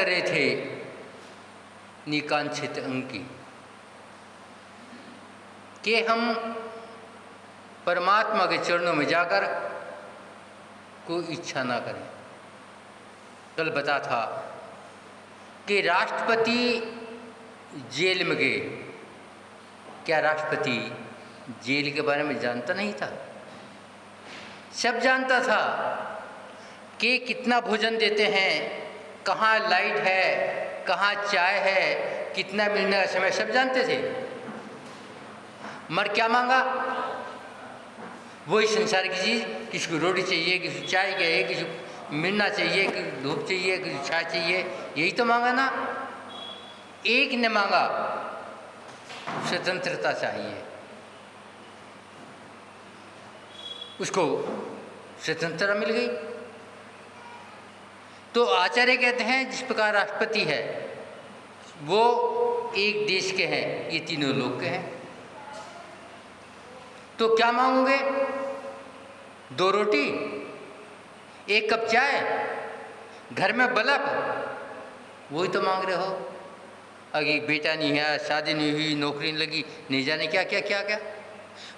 रहे थे निकांक्षित अंग की कि हम परमात्मा के चरणों में जाकर कोई इच्छा ना करें। कल बता था कि राष्ट्रपति जेल में गए। क्या राष्ट्रपति जेल के बारे में जानता नहीं था? सब जानता था कि कितना भोजन देते हैं, कहाँ लाइट है, कहाँ चाय है, कितना मिलने का समय, सब जानते थे। मर क्या मांगा? वही संसार की चीज़, किसी को रोटी चाहिए, किसी को चाय चाहिए, किसी को मिलना चाहिए, किसी को धूप चाहिए, किसी को छाया चाहिए, यही तो मांगा ना। एक ने मांगा स्वतंत्रता चाहिए, उसको स्वतंत्रता मिल गई। तो आचार्य कहते हैं जिस प्रकार राष्ट्रपति है वो एक देश के हैं, ये तीनों लोग के हैं। तो क्या मांगोगे? 2 रोटी, 1 कप चाय, घर में बल्ब, वही तो मांग रहे हो। अभी बेटा नहीं है, शादी नहीं हुई, नौकरी नहीं लगी, नहीं जाने क्या क्या क्या क्या।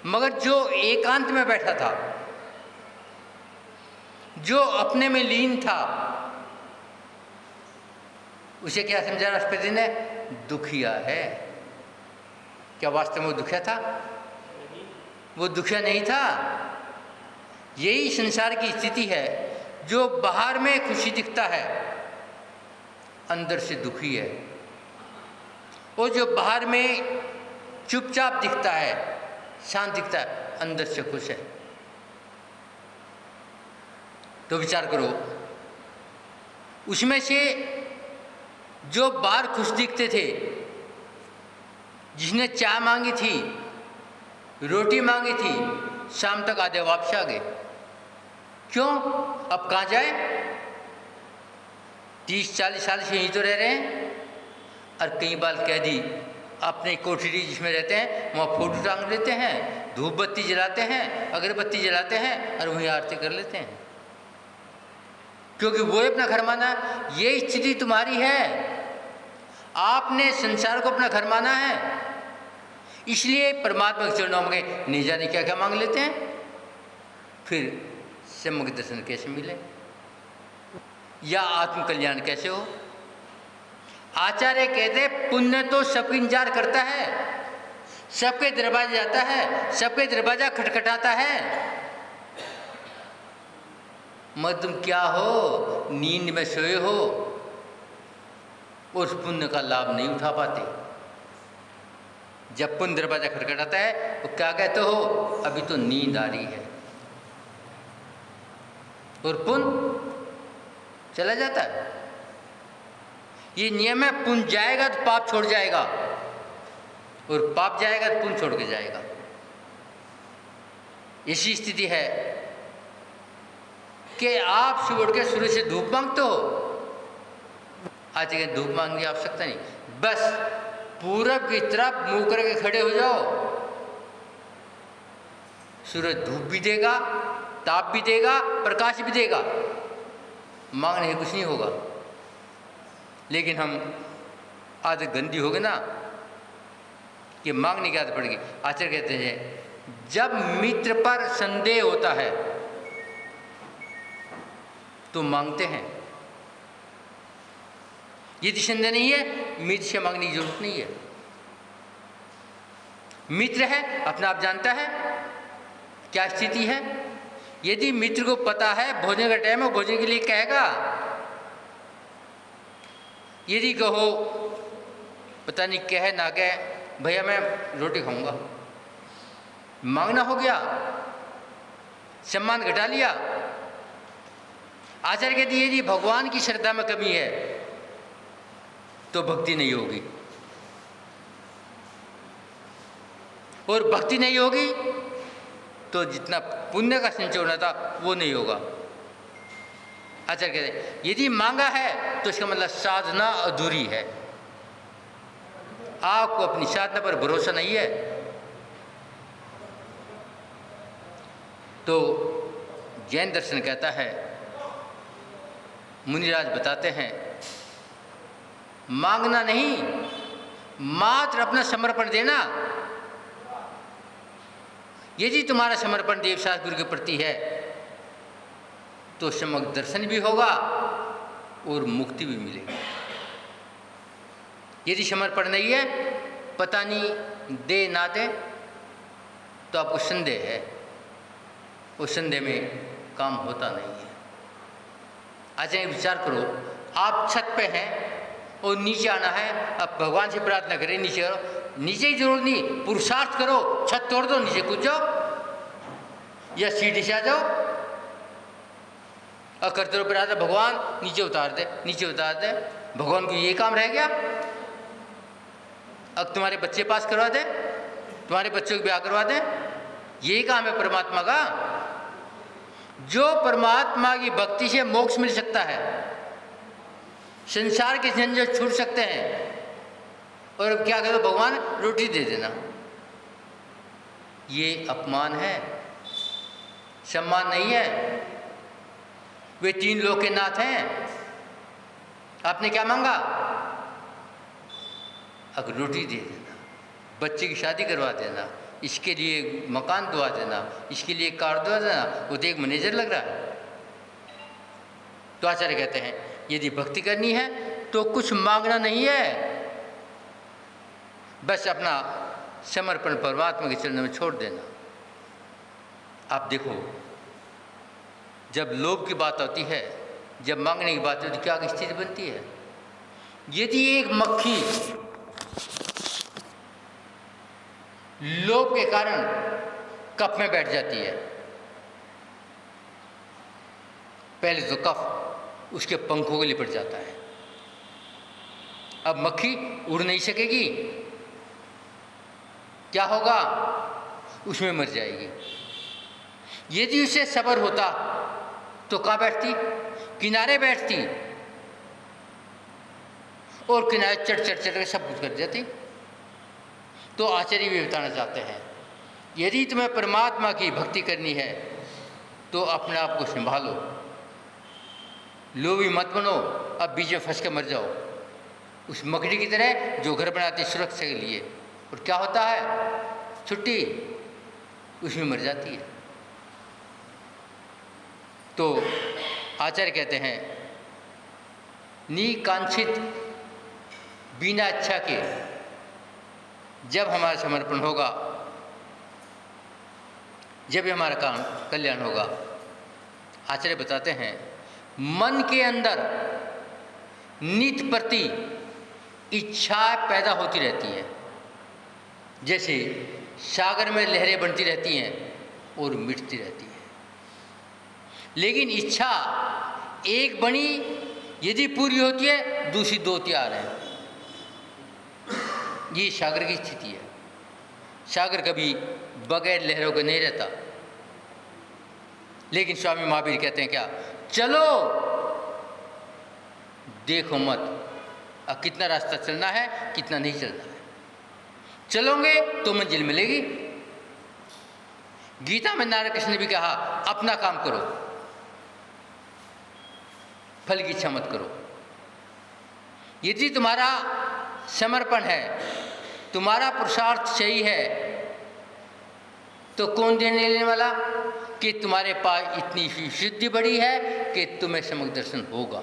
मगर जो एकांत में बैठा था, जो अपने में लीन था, उसे क्या समझा राष्ट्रपति ने? दुखिया है। क्या वास्तव में वो दुखिया था? वो दुखिया नहीं था। यही संसार की स्थिति है। जो बाहर में खुशी दिखता है अंदर से दुखी है, और जो बाहर में चुपचाप दिखता है, शांत दिखता है, अंदर से खुश है। तो विचार करो, उसमें से जो बाहर खुश दिखते थे, जिसने चाय मांगी थी, रोटी मांगी थी, शाम तक आधे वापस आ गए। क्यों? अब कहाँ जाए? 30-40 साल से यहीं तो रह रहे हैं। और कई बार कैदी अपने कोठरी जिसमें रहते हैं वहाँ फोटो टांग लेते हैं, धूप बत्ती जलाते हैं, अगरबत्ती जलाते हैं और वहीं आरती कर लेते हैं, क्योंकि वो अपना घर माना। ये स्थिति तुम्हारी है। आपने संसार को अपना घर माना है, इसलिए परमात्मा के चरणों में नहीं जाने क्या क्या मांग लेते हैं। फिर सम्यक दर्शन कैसे मिले या आत्मकल्याण कैसे हो? आचार्य कहते पुण्य तो सबका इंतजार करता है, सबके दरवाजे जाता है, सबके दरवाजा खटखटाता है। मगर तुम क्या हो, नींद में सोए हो, उस पुण्य का लाभ नहीं उठा पाते। जब पुण्य दरवाजा खटखटाता है तो क्या कहते हो? अभी तो नींद आ रही है। और पुण्य चला जाता है। ये नियम है, पुण्य जाएगा तो पाप छोड़ जाएगा, और पाप जाएगा तो पुण्य छोड़ के जाएगा। ऐसी स्थिति है कि आप सुबह उठ के सूर्य से धूप मांगते हो। आज के धूप मांगने की आवश्यकता नहीं, बस पूरब की तरफ मुंह करके खड़े हो जाओ, सूरज धूप भी देगा, ताप भी देगा, प्रकाश भी देगा, मांगने से कुछ नहीं होगा। लेकिन हम आदत गंदी हो गई ना कि मांगने की आदत पड़ेगी। आचार्य कहते हैं जब मित्र पर संदेह होता है तो मांगते हैं, यदि संदेह नहीं है मित्र से मांगने की जरूरत नहीं है। मित्र है, अपना आप जानता है क्या स्थिति है। यदि मित्र को पता है भोजन का टाइम है, भोजन के लिए कहेगा। यदि कहो पता नहीं कहे ना कहे, भैया मैं रोटी खाऊंगा, मांगना हो गया, सम्मान घटा लिया। आचार्य कहती है यदि भगवान की श्रद्धा में कमी है तो भक्ति नहीं होगी, और भक्ति नहीं होगी तो जितना पुण्य का संचय होना था वो नहीं होगा। आचार्य कहते हैं यदि मांगा है तो इसका मतलब साधना अधूरी है, आपको अपनी साधना पर भरोसा नहीं है। तो जैन दर्शन कहता है, मुनिराज बताते हैं मांगना नहीं, मात्र अपना समर्पण देना। यदि तुम्हारा समर्पण देवशास्त्र गुरु के प्रति है तो समग्र दर्शन भी होगा और मुक्ति भी मिलेगी। यदि समर्पण नहीं है, पता नहीं दे ना दे, तो आपको संदेह है, उस संदेह में काम होता नहीं है। आज विचार करो, आप छत पे हैं और नीचे आना है, अब भगवान से प्रार्थना करें नीचे करो, नीचे ही जरूर नहीं, पुरुषार्थ करो, छत तोड़ दो, नीचे कूद जाओ या सीढ़ी से आ जाओ और करते रहो प्रार्थना, भगवान नीचे उतार दे, नीचे उतार दे। भगवान को ये काम रह गया? अब तुम्हारे बच्चे पास करवा दे, तुम्हारे बच्चों को ब्याह करवा दे, यही काम है परमात्मा का। जो परमात्मा की भक्ति से मोक्ष मिल सकता है, संसार के झंझट छूट सकते हैं, और अब क्या करो, भगवान रोटी दे देना, ये अपमान है, सम्मान नहीं है। वे 3 लोक के नाथ हैं, आपने क्या मांगा? अगर रोटी दे देना, बच्चे की शादी करवा देना, इसके लिए मकान दुआ देना, इसके लिए कार दुआ देना, वो तो एक मैनेजर लग रहा है। तो आचार्य कहते हैं यदि भक्ति करनी है तो कुछ मांगना नहीं है, बस अपना समर्पण परमात्मा के चरणों में छोड़ देना। आप देखो, जब लोभ की बात आती है, जब मांगने की बात होती है, क्या स्थिति बनती है? यदि एक मक्खी लोभ के कारण कफ में बैठ जाती है, पहले तो कफ उसके पंखों को लिपट जाता है, अब मक्खी उड़ नहीं सकेगी, क्या होगा? उसमें मर जाएगी। यदि उसे सब्र होता तो कहाँ बैठती? किनारे बैठती और किनारे चढ़ कर सब कुछ कर जाती। तो आचार्य भी बताना चाहते हैं, यदि तुम्हें परमात्मा की भक्ति करनी है तो अपने आप को संभालो, लोभी मत बनो, अब बीच में फंस के मर जाओ उस मकड़ी की तरह जो घर बनाती सुरक्षा के लिए, और क्या होता है? छुट्टी, उसमें मर जाती है। तो आचार्य कहते हैं निकांक्षित बिना इच्छा के जब हमारा समर्पण होगा, जब हमारा काम कल्याण होगा। आचार्य बताते हैं मन के अंदर नित प्रति इच्छा पैदा होती रहती है, जैसे सागर में लहरें बनती रहती हैं और मिटती रहती है। लेकिन इच्छा एक बनी यदि पूरी होती है, दूसरी 2 तैयार है। ये सागर की स्थिति है। सागर कभी बगैर लहरों के नहीं रहता। लेकिन स्वामी महावीर कहते हैं क्या? चलो देखो मत, अब कितना रास्ता चलना है, कितना नहीं चलना है। चलोगे तो मंजिल मिलेगी। गीता में नारद कृष्ण ने भी कहा अपना काम करो, फल की इच्छा मत करो। यदि तुम्हारा समर्पण है, तुम्हारा पुरुषार्थ सही है, तो कौन देने लेने वाला? कि तुम्हारे पास इतनी सिद्धि बड़ी है कि तुम्हें समग्र दर्शन होगा।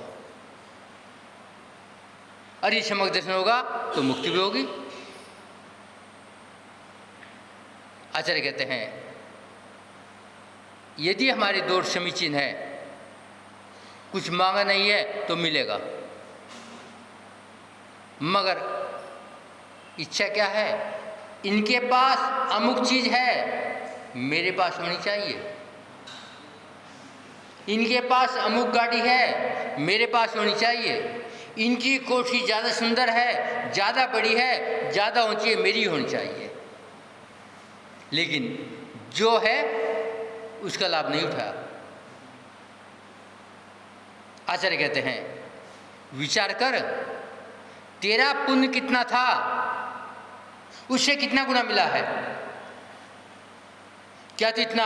और ये समग्र दर्शन होगा तो मुक्ति भी होगी। आचार्य कहते हैं यदि हमारी दौड़ समीचीन है, कुछ मांगा नहीं है तो मिलेगा, मगर इच्छा क्या है? इनके पास अमुक चीज है, मेरे पास होनी चाहिए। इनके पास अमुक गाड़ी है, मेरे पास होनी चाहिए। इनकी कोठी ज़्यादा सुंदर है, ज़्यादा बड़ी है, ज़्यादा ऊंची है, मेरी होनी चाहिए। लेकिन जो है उसका लाभ नहीं उठाया। आचार्य कहते हैं विचार कर, तेरा पुण्य कितना था, उससे कितना गुना मिला है। क्या तो इतना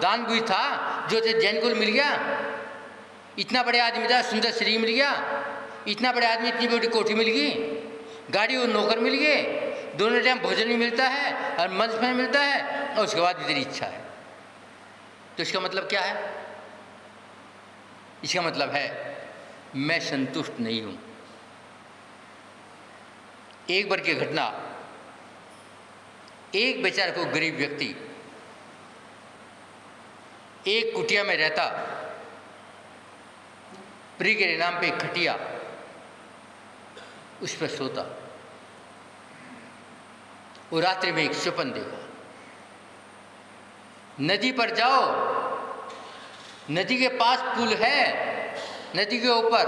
दान भी था जो ते जैन कुल मिल गया, इतना बड़े आदमी था, सुंदर शरीर मिल गया, इतना बड़े आदमी, इतनी बड़ी कोठी मिल गई, गाड़ी और नौकर मिल गए, दोनों टाइम भोजन भी मिलता है और मंच में मिलता है, और उसके बाद भी तेरी इच्छा है। तो इसका मतलब क्या है? इसका मतलब है मैं संतुष्ट नहीं हूं। एक बार की घटना, एक बेचारे को गरीब व्यक्ति एक कुटिया में रहता, प्री के नाम पे एक खटिया, उस पर सोता, और रात्रि में एक स्वप्न देखा, नदी पर जाओ, नदी के पास पुल है, नदी के ऊपर,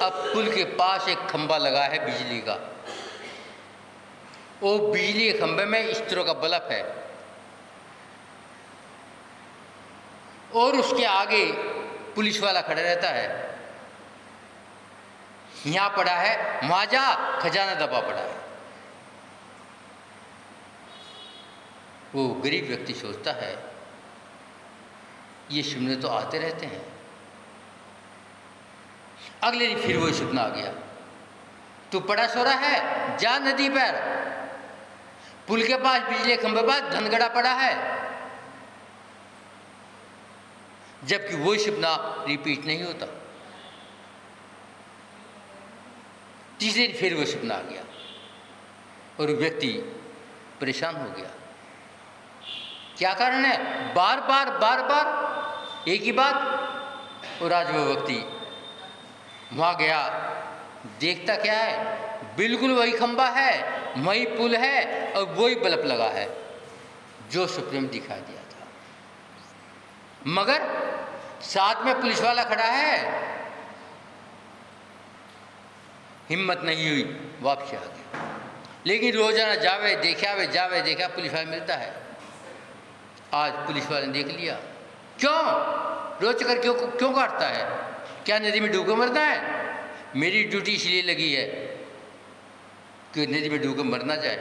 अब पुल के पास एक खंभा लगा है बिजली का, वो बिजली के खंभे में इस तरह का बल्ब है, और उसके आगे पुलिस वाला खड़ा रहता है, यहां पड़ा है, वहां जा, खजाना दबा पड़ा है। वो गरीब व्यक्ति सोचता है ये सपने तो आते रहते हैं। अगले दिन फिर वही सपना आ गया, तू पड़ा सो रहा है, जा नदी पर, पुल के पास बिजली खंभे पास धनगड़ा पड़ा है। जबकि वही सपना रिपीट नहीं होता। तीसरे दिन फिर वो सपना आ गया और व्यक्ति परेशान हो गया। क्या कारण है? बार बार एक ही बात। और आज वो व्यक्ति वहाँ गया, देखता क्या है, बिल्कुल वही खंबा है, वही पुल है और वही बल्ब लगा है जो सपने में दिखाई दिया था, मगर साथ में पुलिस वाला खड़ा है। हिम्मत नहीं हुई, वापस आ गया। लेकिन रोजाना जावे देखा पुलिस वाला मिलता है। आज पुलिस वाले ने देख लिया, क्यों रोज चक्कर क्यों काटता है? क्या नदी में डूब के मरना है? मेरी ड्यूटी इसलिए लगी है कि नदी में डूब के मर ना जाए।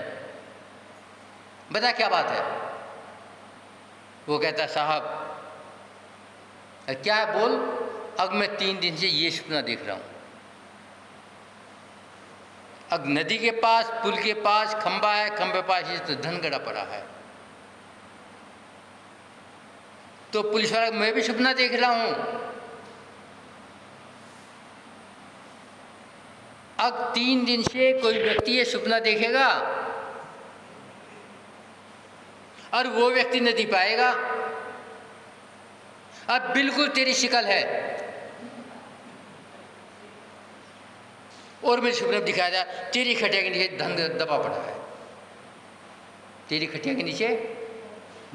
बता क्या बात है? वो कहता, साहब क्या है बोल? अब मैं 3 दिन से ये सपना देख रहा हूं। अब नदी के पास, पुल के पास खंबा है, खंबे पास ये तो धनगड़ा पड़ा है। तो पुलिस वाला, मैं भी सपना देख रहा हूं। अब 3 दिन से कोई व्यक्ति ये सपना देखेगा और वो व्यक्ति नदी पाएगा। अब बिल्कुल तेरी शिकल है और मेरे सपने में दिखाया जा, तेरी खटिया के नीचे धन दबा पड़ा है, तेरी खटिया के नीचे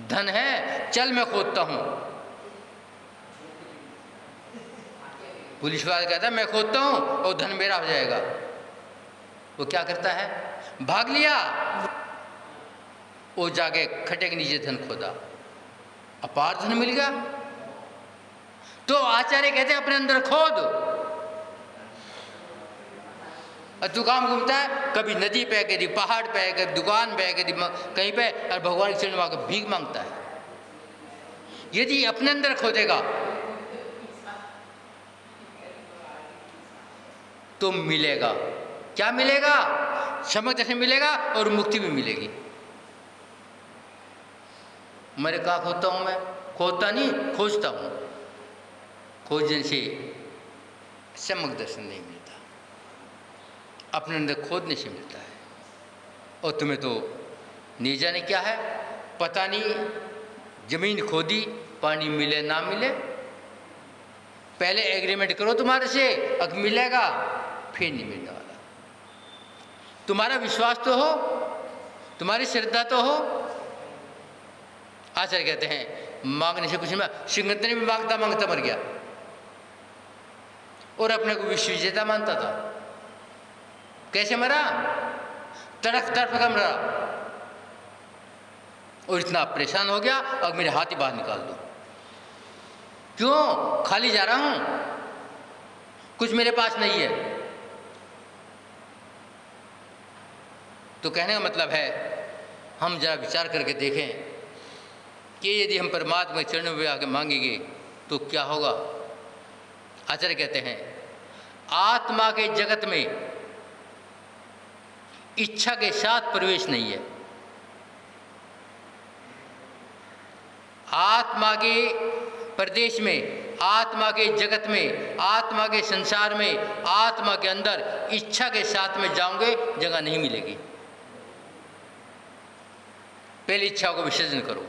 धन है, चल मैं खोदता हूं। पुलिस वाला कहता है मैं खोदता हूं और धन मेरा हो जाएगा। वो क्या करता है? भाग लिया, वो जाके खटिया के नीचे धन खोदा, अपार धन मिल गया। तो आचार्य कहते हैं अपने अंदर खोद। और तू काम घूमता है, कभी नदी पे, कभी पहाड़ पे, कभी दुकान पे, कभी कहीं पे, और भगवान के चरण वहां भीख मांगता है। यदि अपने अंदर खोदेगा तो मिलेगा। क्या मिलेगा? समझ से मिलेगा और मुक्ति भी मिलेगी। मेरे कहा खोदता हूं मैं? खोदता नहीं, खोजता हूं। खोजने से सम्यक दर्शन नहीं मिलता, अपने अंदर खोदने से मिलता है। और तुम्हें तो नहीं जाने क्या है, पता नहीं। जमीन खोदी, पानी मिले ना मिले, पहले एग्रीमेंट करो तुम्हारे से, अब मिलेगा, फिर नहीं मिलने वाला। तुम्हारा विश्वास तो हो, तुम्हारी श्रद्धा तो हो। आचार्य कहते हैं मांगने से कुछ नहीं। सिंगंतन भी मांगता मांगता मर गया और अपने को विश्व विजेता मानता था। कैसे मरा? तड़फ तड़फ कर मरा। और इतना परेशान हो गया, अब मेरे हाथ ही बाहर निकाल दो। क्यों? खाली जा रहा हूं, कुछ मेरे पास नहीं है। तो कहने का मतलब है, हम जरा विचार करके देखें कि यदि हम परमात्मा के चरणों में आके मांगेंगे तो क्या होगा। आचार्य कहते हैं आत्मा के जगत में इच्छा के साथ प्रवेश नहीं है। आत्मा के प्रदेश में, आत्मा के जगत में, आत्मा के संसार में, आत्मा के अंदर इच्छा के साथ में जाओगे, जगह नहीं मिलेगी। पहले इच्छा को विसर्जन करो।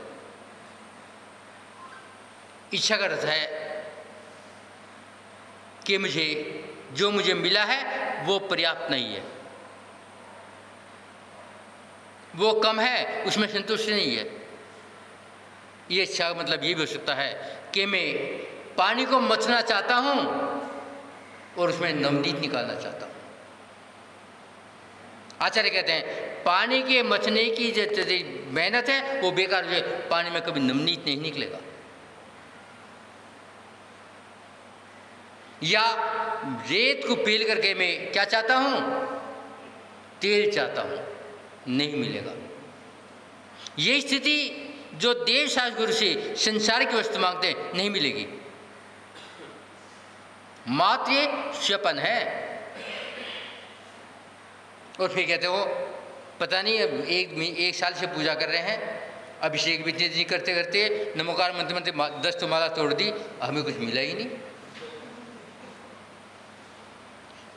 इच्छा का अर्थ है कि जो मुझे मिला है वो पर्याप्त नहीं है, वो कम है, उसमें संतुष्टि नहीं है। ये इच्छा का मतलब ये भी हो सकता है कि मैं पानी को मथना चाहता हूँ और उसमें नवनीत निकालना चाहता हूँ। आचार्य कहते हैं पानी के मथने की जो मेहनत है वो बेकार हो जाए, पानी में कभी नवनीत नहीं निकलेगा। या रेत को पील करके मैं क्या चाहता हूँ, तेल चाहता हूँ, नहीं मिलेगा। ये स्थिति जो देव शास्त्र गुरु से संसार की वस्तु मांगते हैं नहीं मिलेगी। मात्र ये स्वपन है। और फिर कहते हो पता नहीं अब एक साल से पूजा कर रहे हैं, अभिषेक भी इतने दिन करते करते नमोकार मंत्र मंत्र 10 तो माला तोड़ दी, हमें कुछ मिला ही नहीं,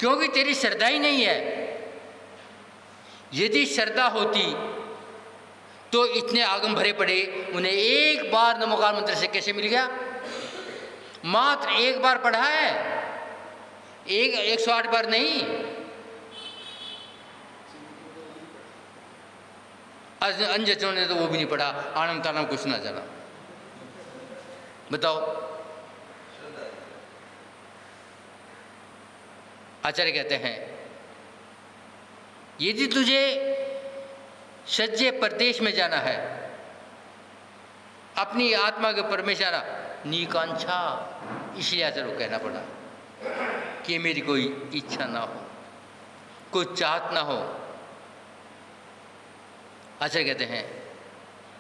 क्योंकि तेरी श्रद्धा ही नहीं है। यदि श्रद्धा होती तो इतने आगम भरे पड़े, उन्हें एक बार नमोकार मंत्र से कैसे मिल गया? मात्र एक बार पढ़ा है, 108 बार नहीं। अंजचों ने तो वो भी नहीं पढ़ा, आनंद तानम कुछ ना जाना। बताओ। आचार्य कहते हैं यदि तुझे सज्जे प्रदेश में जाना है, अपनी आत्मा के ऊपर में जाना, निकांक्षा, इसलिए आचार्य को कहना पड़ा कि मेरी कोई इच्छा ना हो, कोई चाहत ना हो। आचार्य कहते हैं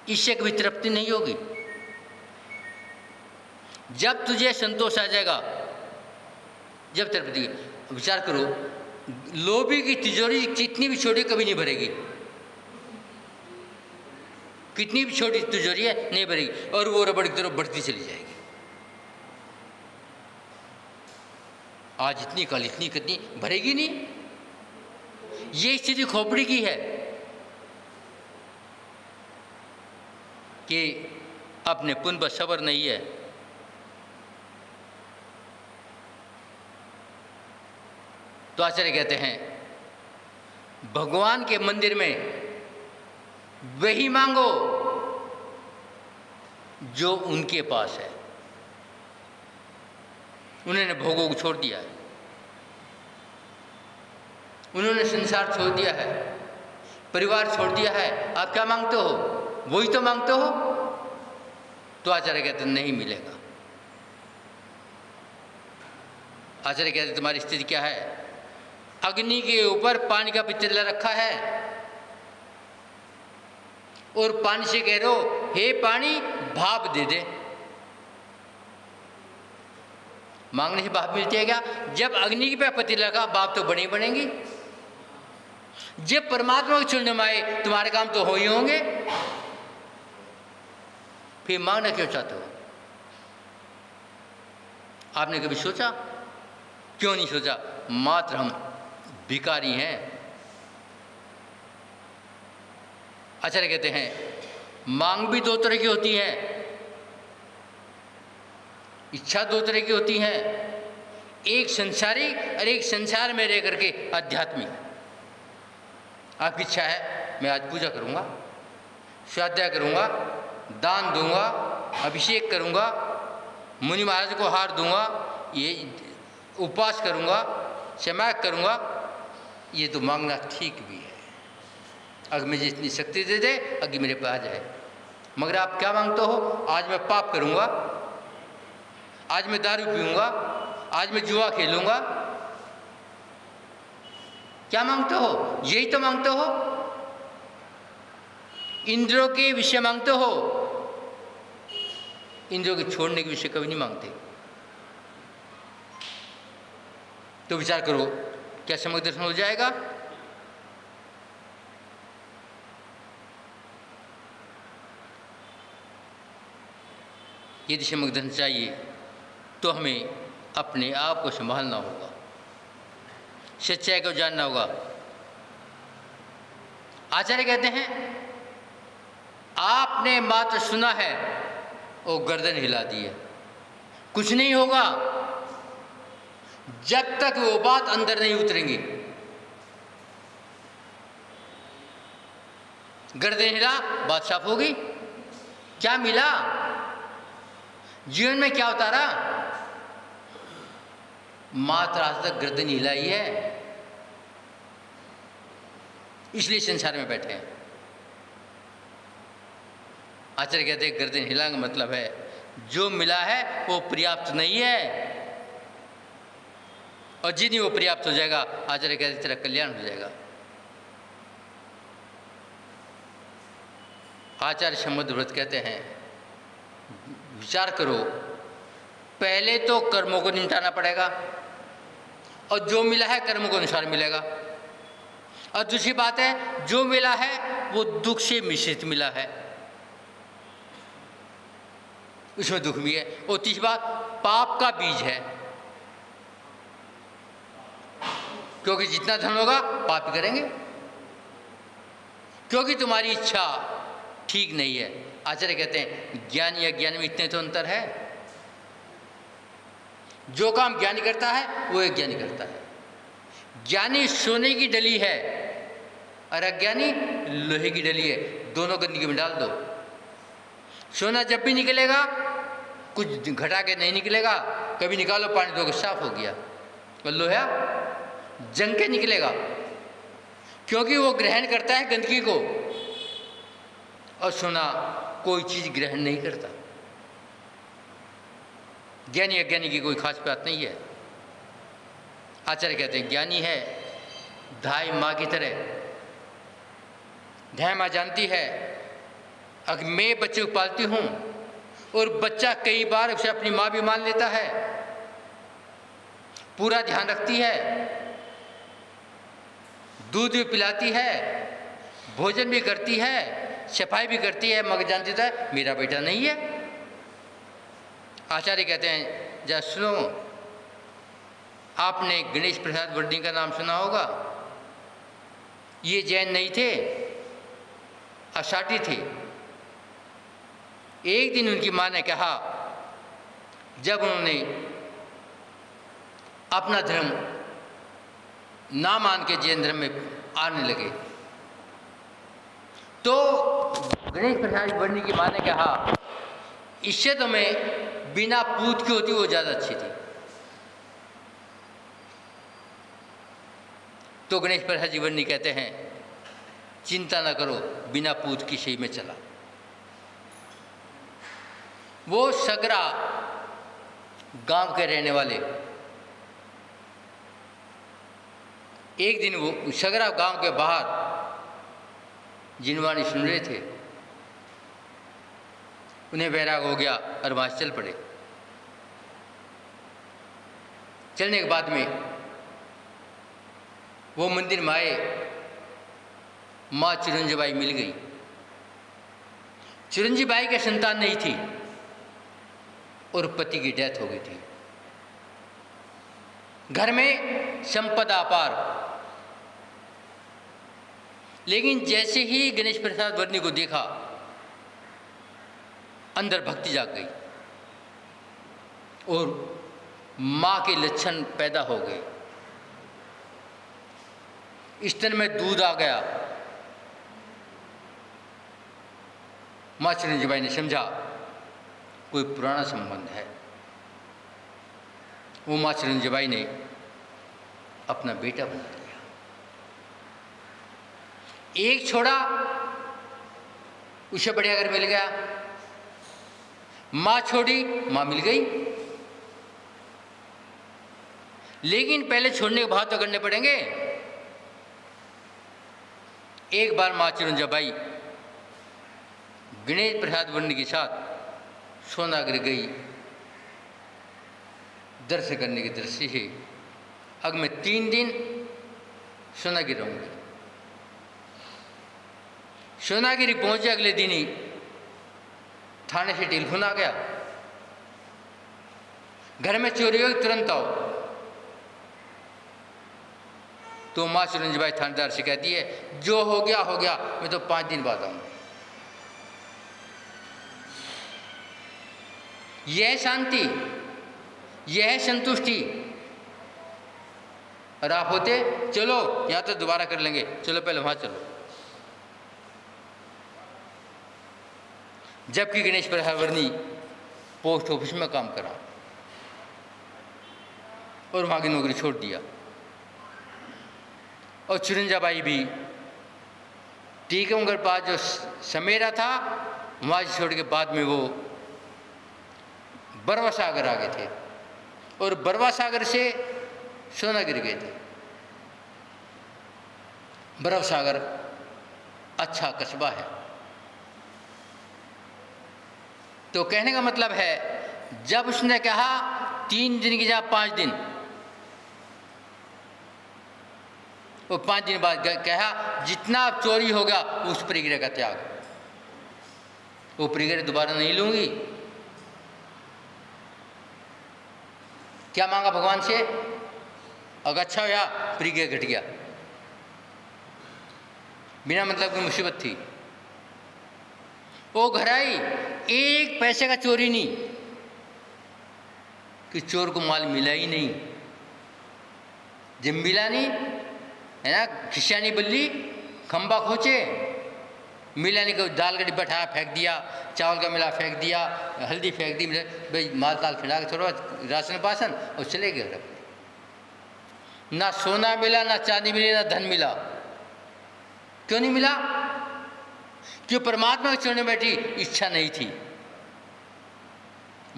इससे कभी तृप्ति नहीं होगी। जब तुझे संतोष आ जाएगा, जब तृप्ति। विचार करो, लोभी की तिजोरी कितनी भी छोटी कभी नहीं भरेगी, कितनी भी छोटी तिजोरी है नहीं भरेगी, और वो रबड़ की तरफ बढ़ती चली जाएगी। आज इतनी कल इतनी, कितनी भरेगी नहीं। ये स्थिति खोपड़ी की है कि अपने पुण्य पर सब्र नहीं है। तो आचार्य कहते हैं भगवान के मंदिर में वही मांगो जो उनके पास है। उन्होंने भोगों को छोड़ दिया है, उन्होंने संसार छोड़ दिया है, परिवार छोड़ दिया है। आप क्या मांगते हो? वही तो मांगते हो। तो आचार्य कहते नहीं मिलेगा। आचार्य कहते तुम्हारी स्थिति क्या है? अग्नि के ऊपर पानी का पितला रखा है और पानी से कह रहे हो हे पानी भाप दे दे। मांगने से भाप मिलती है क्या? जब अग्नि पे पतीला का भाप तो बनी बनेगी। जब परमात्मा को चुनने में आए तुम्हारे काम तो हो ही होंगे, फिर मांगना क्यों चाहते हो? आपने कभी सोचा? क्यों नहीं सोचा? मात्र हम भिखारी हैं। आचार्य कहते हैं मांग भी दो तरह की होती है, इच्छा दो तरह की होती है। एक संसारी और एक संसार में रह करके आध्यात्मिक। आपकी इच्छा है मैं आज पूजा करूंगा, स्वाध्याय करूंगा, दान दूंगा, अभिषेक करूंगा, मुनि महाराज को हार दूंगा, ये उपवास करूंगा, समाज करूंगा। ये तो मांगना ठीक भी है, अगर मुझे इतनी शक्ति दे दे अगर मेरे पास आ जाए। मगर आप क्या मांगते हो? आज मैं पाप करूंगा, आज मैं दारू पीऊंगा, आज मैं जुआ खेलूंगा। क्या मांगते हो? यही तो मांगते हो। इंद्रियों के विषय मांगते हो, इंद्रियों के छोड़ने के विषय कभी नहीं मांगते। तो विचार करो, क्या सम्यक दर्शन हो जाएगा? यदि सम्यक दर्शन चाहिए तो हमें अपने आप को संभालना होगा, सच्चाई को जानना होगा। आचार्य कहते हैं आपने मात्र सुना है और गर्दन हिला दी है, कुछ नहीं होगा जब तक वो बात अंदर नहीं उतरेंगी। गर्दन हिला, बात साफ होगी। क्या मिला जीवन में, क्या उतारा? मात्र आज तक गर्दन हिलाई है, इसलिए संसार में बैठे हैं। आचार्य कहते हैं गर्दन हिलाने का मतलब है जो मिला है वो पर्याप्त नहीं है, और जितनी वो पर्याप्त हो जाएगा, आचार्य कहते हैं तेरा कल्याण हो जाएगा। आचार्य समुद्र व्रत कहते हैं विचार करो, पहले तो कर्मों को निपटाना पड़ेगा, और जो मिला है कर्मों के अनुसार मिलेगा। और दूसरी बात है जो मिला है वो दुख से मिश्रित मिला है, उसमें दुख भी है। और तीसरी बात, पाप का बीज है, क्योंकि जितना धन होगा पाप ही करेंगे, क्योंकि तुम्हारी इच्छा ठीक नहीं है। आचार्य कहते हैं ज्ञानी या ज्ञान में इतने तो अंतर है, जो काम ज्ञानी करता है वो एक ज्ञानी करता है। ज्ञानी सोने की डली है और अज्ञानी लोहे की डली है, दोनों गंदगी में डाल दो। सोना जब भी निकलेगा कुछ घटा के नहीं निकलेगा, कभी निकालो पानी दो साफ हो गया। और लोहा जंग के निकलेगा, क्योंकि वो ग्रहण करता है गंदगी को, और सोना कोई चीज़ ग्रहण नहीं करता। ज्ञानी अज्ञानी की कोई खास बात नहीं है। आचार्य कहते हैं ज्ञानी है धाय माँ की तरह, धाय माँ जानती है अगर मैं बच्चे को पालती हूँ और बच्चा कई बार उसे अपनी माँ भी मान लेता है, पूरा ध्यान रखती है, दूध भी पिलाती है, भोजन भी करती है, सफाई भी करती है, मगर जानती है मेरा बेटा नहीं है। आचार्य कहते हैं जरा सुनो, आपने गणेश प्रसाद वर्णी का नाम सुना होगा। ये जैन नहीं थे, अषाटी थे। एक दिन उनकी माँ ने कहा, जब उन्होंने अपना धर्म ना मान के जैन धर्म में आने लगे, तो गणेश प्रसाद वर्णी की माँ ने कहा इससे तो मैं बिना पूत की होती वो ज़्यादा अच्छी थी। तो गणेश प्रसाद जी वर्णी कहते हैं चिंता न करो, बिना पूत की सही में चला। वो सगरा गांव के रहने वाले, एक दिन वो सगरा गांव के बाहर जिनवाणी सुन रहे थे, उन्हें वैराग हो गया और वहाँ चल पड़े। चलने के बाद में वो मंदिर में आए, माँ चिरंजीबाई मिल गई। चिरंजीबाई के संतान नहीं थी और पति की डेथ हो गई थी। घर में संपदा अपार, लेकिन जैसे ही गणेश प्रसाद वर्णी को देखा अंदर भक्ति जाग गई और माँ के लक्षण पैदा हो गए। स्तन में दूध आ गया। माँ चिरंजीबाई ने समझा कोई पुराना संबंध है। वो माँ चिरंजीबाई ने अपना बेटा बना लिया। एक छोड़ा, उसे बढ़िया घर मिल गया। माँ छोड़ी, माँ मिल गई। लेकिन पहले छोड़ने के भाव तो करने पड़ेंगे। एक बार माँ चिरंजीबाई गणेश प्रसाद वर्णी के साथ सोनागिरी गई दर्शन करने की दृष्टि से। अब मैं 3 दिन सोनागिरी रहूँगी। सोनागिरी पहुँचे अगले दिन ही थाने से टेलीफोन आ गया, घर में चोरी हो तुरंत आओ। तो माँ चिरंजी बाई थानेदार से कहती है, जो हो गया हो गया, मैं तो 5 दिन बाद आऊँगी। यह है शांति, यह है संतुष्टि। और आप होते चलो यहाँ तो दोबारा कर लेंगे, चलो पहले वहाँ चलो। जबकि गणेश प्रहरवर्णी पोस्ट ऑफिस में काम करा और वहाँ की नौकरी छोड़ दिया। और चिरंजाबाई भी टीकमगढ़ पास जो समेरा था वहाँ से छोड़ के बाद में वो बरवा सागर आ गए थे और बरवा सागर से सोनागिरी गए थे। बरवा सागर अच्छा कस्बा है। तो कहने का मतलब है, जब उसने कहा 3 दिन की जगह 5 दिन, वो 5 दिन बाद कहा जितना चोरी होगा उस परिग्रह का त्याग, वो परिग्रह दोबारा नहीं लूंगी। क्या मांगा भगवान से? अगर अच्छा हुआ परिग्रह घट गया, बिना मतलब की मुसीबत थी। वो घर आई, 1 पैसे का चोरी नहीं, कि चोर को माल मिला ही नहीं। जब मिला नहीं है ना, खिसियानी बल्ली खंबा खोचे, मिला नहीं, को दाल का डिब्बा उठाया फेंक दिया, चावल का मिला फेंक दिया, हल्दी फेंक दी, भाई माल ताल खिला के थोड़ा राशन पासन और चले गए घर। ना सोना मिला, ना चांदी मिली, ना धन मिला। क्यों नहीं मिला? क्यों? परमात्मा के चरणों में बैठी इच्छा नहीं थी,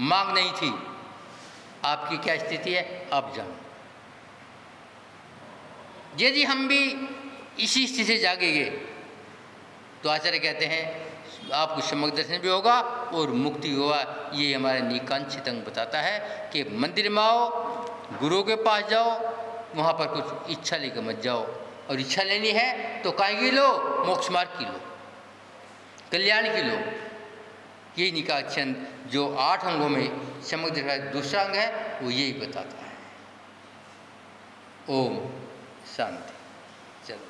मांग नहीं थी। आपकी क्या स्थिति है आप जानो। यदि हम भी इसी स्थिति से जागेंगे तो आचार्य कहते हैं आपको सम्यक दर्शन भी होगा और मुक्ति होगा। ये हमारे निकांक्षित अंग बताता है कि मंदिर में आओ, गुरु के पास जाओ, वहाँ पर कुछ इच्छा लेकर मत जाओ। और इच्छा लेनी है तो काय की लो? मोक्ष मार्ग की लो, कल्याण की लो। यही निकाक्षण जो 8 अंगों में सम्यक दर्शन का दूसरा अंग है, वो यही बताता है। ओम शांति। चलो।